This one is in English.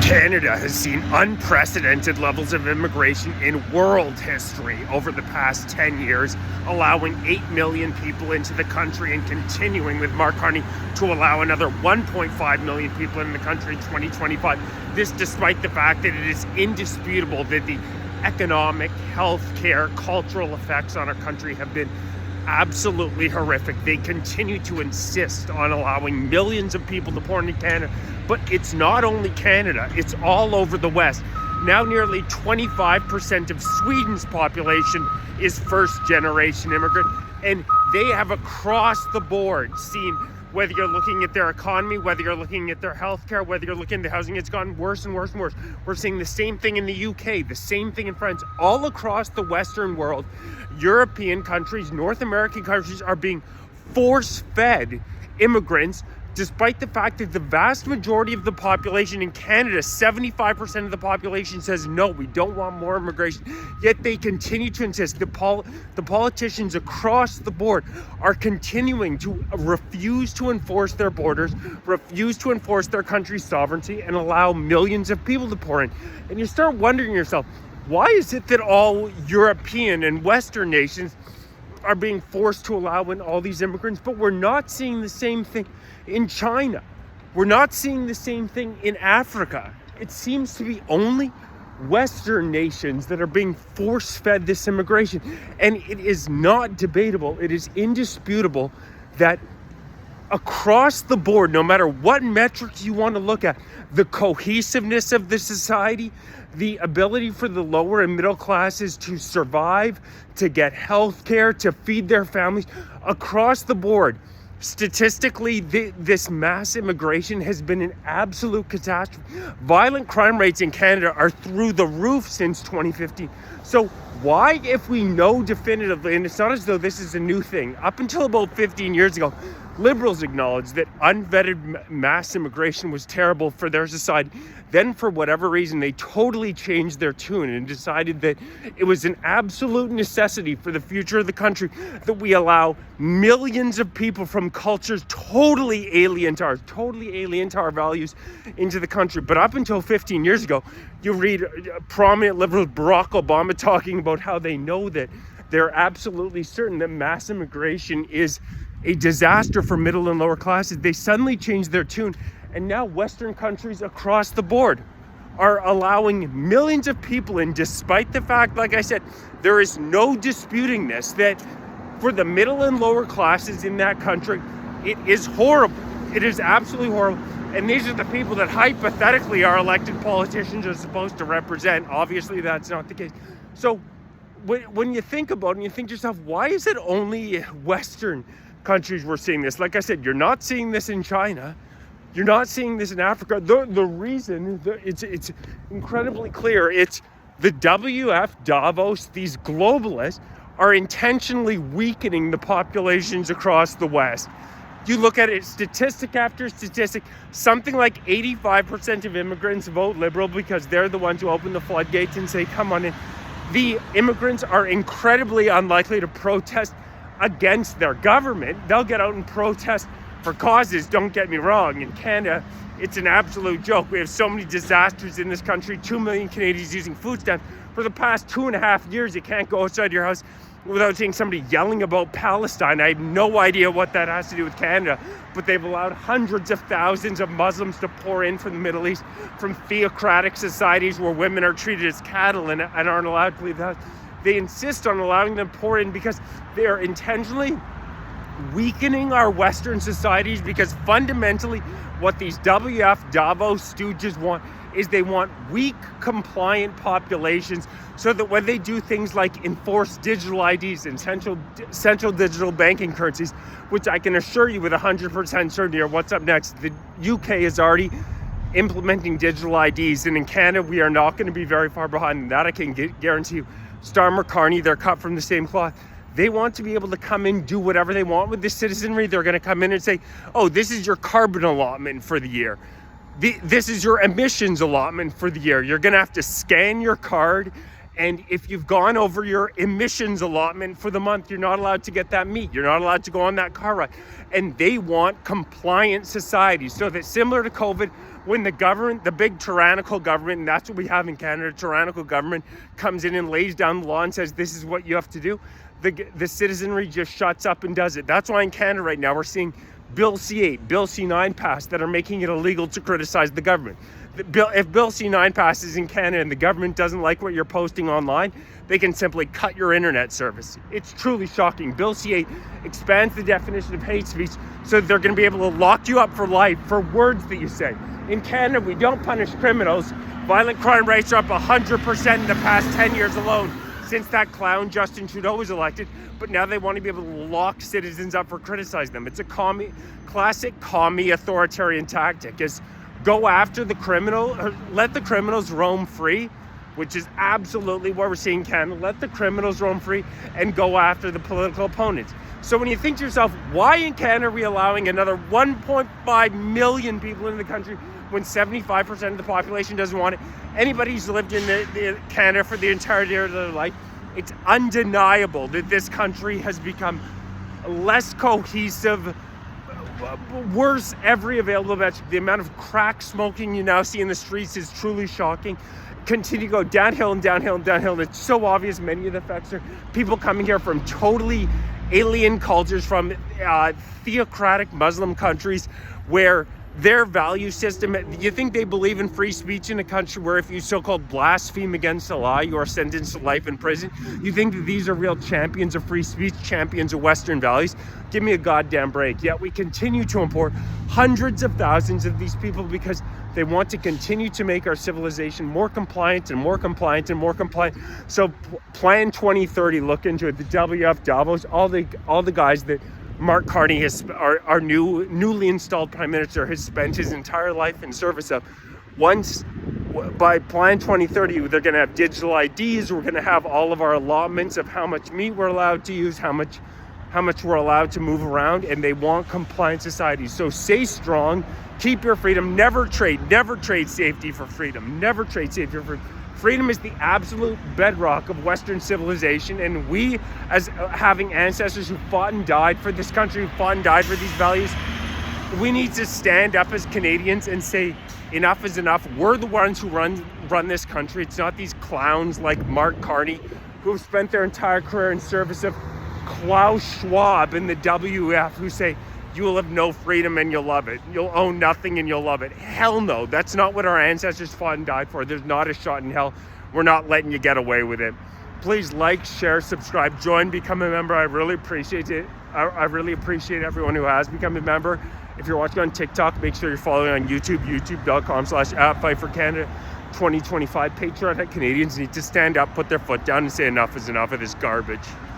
Canada has seen unprecedented levels of immigration in world history over the past 10 years, allowing 8 million people into the country and continuing with Mark Carney to allow another 1.5 million people in the country in 2025. This despite the fact that it is indisputable that the economic, healthcare, cultural effects on our country have been absolutely horrific. They continue to insist on allowing millions of people to pour into Canada, but it's not only Canada, it's all over the West. Now nearly 25% of Sweden's population is first-generation immigrant, and they have across the board seen, whether you're looking at their economy, whether you're looking at their healthcare, whether you're looking at the housing, it's gotten worse and worse and worse. We're seeing the same thing in the UK, the same thing in France, all across the Western world. European countries, North American countries are being force-fed immigrants, despite the fact that the vast majority of the population in Canada, 75% of the population says, no, we don't want more immigration. Yet they continue to insist. The politicians across the board are continuing to refuse to enforce their borders, refuse to enforce their country's sovereignty, and allow millions of people to pour in. And you start wondering yourself, why is it that all European and Western nations are being forced to allow in all these immigrants, but we're not seeing the same thing in China? We're not seeing the same thing in Africa. It seems to be only Western nations that are being force-fed this immigration. And it is not debatable, it is indisputable that across the board, no matter what metrics you want to look at, the cohesiveness of the society, the ability for the lower and middle classes to survive, to get health care, to feed their families, across the board, statistically, this mass immigration has been an absolute catastrophe. Violent crime rates in Canada are through the roof since 2015. So why, if we know definitively, and it's not as though this is a new thing, up until about 15 years ago, Liberals acknowledged that unvetted mass immigration was terrible for their society. Then, for whatever reason, they totally changed their tune and decided that it was an absolute necessity for the future of the country that we allow millions of people from cultures totally alien to our values into the country. But up until 15 years ago, you read prominent liberals, Barack Obama, talking about how they know that they're absolutely certain that mass immigration is a disaster for middle and lower classes. They suddenly changed their tune, and now Western countries across the board are allowing millions of people in, despite the fact, like I said, there is no disputing this, that for the middle and lower classes in that country, it is horrible. It is absolutely horrible. And these are the people that hypothetically our elected politicians are supposed to represent. Obviously, that's not the case. So when you think about it and you think to yourself, why is it only Western countries we're seeing this? Like I said, you're not seeing this in China. You're not seeing this in Africa. The reason, it's incredibly clear. It's the WF, Davos, these globalists are intentionally weakening the populations across the West. You look at it, statistic after statistic, something like 85% of immigrants vote Liberal because they're the ones who open the floodgates and say, come on in. The immigrants are incredibly unlikely to protest against their government. They'll get out and protest for causes, don't get me wrong. In Canada, it's an absolute joke. We have so many disasters in this country, 2 million Canadians using food stamps. For the past 2.5 years, you can't go outside your house without seeing somebody yelling about Palestine. I have no idea what that has to do with Canada, but they've allowed hundreds of thousands of Muslims to pour in from the Middle East, from theocratic societies where women are treated as cattle and aren't allowed to leave the house. They insist on allowing them to pour in because they are intentionally weakening our Western societies, because fundamentally what these WF Davos stooges want is they want weak, compliant populations so that when they do things like enforce digital IDs and central digital banking currencies, which I can assure you with 100% certainty are what's up next, the UK is already implementing digital IDs, and in Canada we are not going to be very far behind. That I can guarantee you. Starmer, Carney, they're cut from the same cloth. They want to be able to come in, do whatever they want with the citizenry. They're going to come in and say, oh, this is your carbon allotment for the year. This is your emissions allotment for the year. You're going to have to scan your card And if you've gone over your emissions allotment for the month, you're not allowed to get that meat. You're not allowed to go on that car ride. And they want compliant society, so that similar to COVID, when the government, the big tyrannical government, and that's what we have in Canada, tyrannical government comes in and lays down the law and says, this is what you have to do, the citizenry just shuts up and does it. That's why in Canada right now we're seeing Bill C-8, Bill C-9 passed that are making it illegal to criticize the government. If Bill C-9 passes in Canada and the government doesn't like what you're posting online, they can simply cut your internet service. It's truly shocking. Bill C-8 expands the definition of hate speech so that they're going to be able to lock you up for life for words that you say. In Canada, we don't punish criminals. Violent crime rates are up 100% in the past 10 years alone since that clown Justin Trudeau was elected. But now they want to be able to lock citizens up for criticizing them. It's a classic commie authoritarian tactic, is go after the criminal, or let the criminals roam free, which is absolutely what we're seeing in Canada. Let the criminals roam free and go after the political opponents. So when you think to yourself, why in Canada are we allowing another 1.5 million people into the country when 75% of the population doesn't want it? Anybody who's lived in Canada for the entirety of their life, it's undeniable that this country has become less cohesive, worse every available metric. The amount of crack smoking you now see in the streets is truly shocking. Continue to go downhill and downhill and downhill. It's so obvious many of the effects are people coming here from totally alien cultures, from theocratic Muslim countries where their value system, you think they believe in free speech in a country where if you so-called blaspheme against Allah, you are sentenced to life in prison? You think that these are real champions of free speech, champions of Western values? Give me a goddamn break. Yet we continue to import hundreds of thousands of these people because they want to continue to make our civilization more compliant and more compliant and more compliant. So Plan 2030, look into it. The WF Davos, all the guys that Mark Carney, our newly installed Prime Minister, has spent his entire life in service of. Once, by Plan 2030, they're going to have digital IDs. We're going to have all of our allotments of how much meat we're allowed to use, how much we're allowed to move around, and they want compliant society. So stay strong, keep your freedom, never trade safety for freedom, never trade safety for freedom. Freedom is the absolute bedrock of Western civilization, and we, as having ancestors who fought and died for this country, who fought and died for these values, we need to stand up as Canadians and say, enough is enough. We're the ones who run this country. It's not these clowns like Mark Carney who have spent their entire career in service of Klaus Schwab and the WF, who say, you will have no freedom and you'll love it. You'll own nothing and you'll love it. Hell no. That's not what our ancestors fought and died for. There's not a shot in hell. We're not letting you get away with it. Please like, share, subscribe, join, become a member. I really appreciate it. I really appreciate everyone who has become a member. If you're watching on TikTok, make sure you're following on YouTube, youtube.com/@FightForCanada 2025. Patriotic Canadians need to stand up, put their foot down, and say enough is enough of this garbage.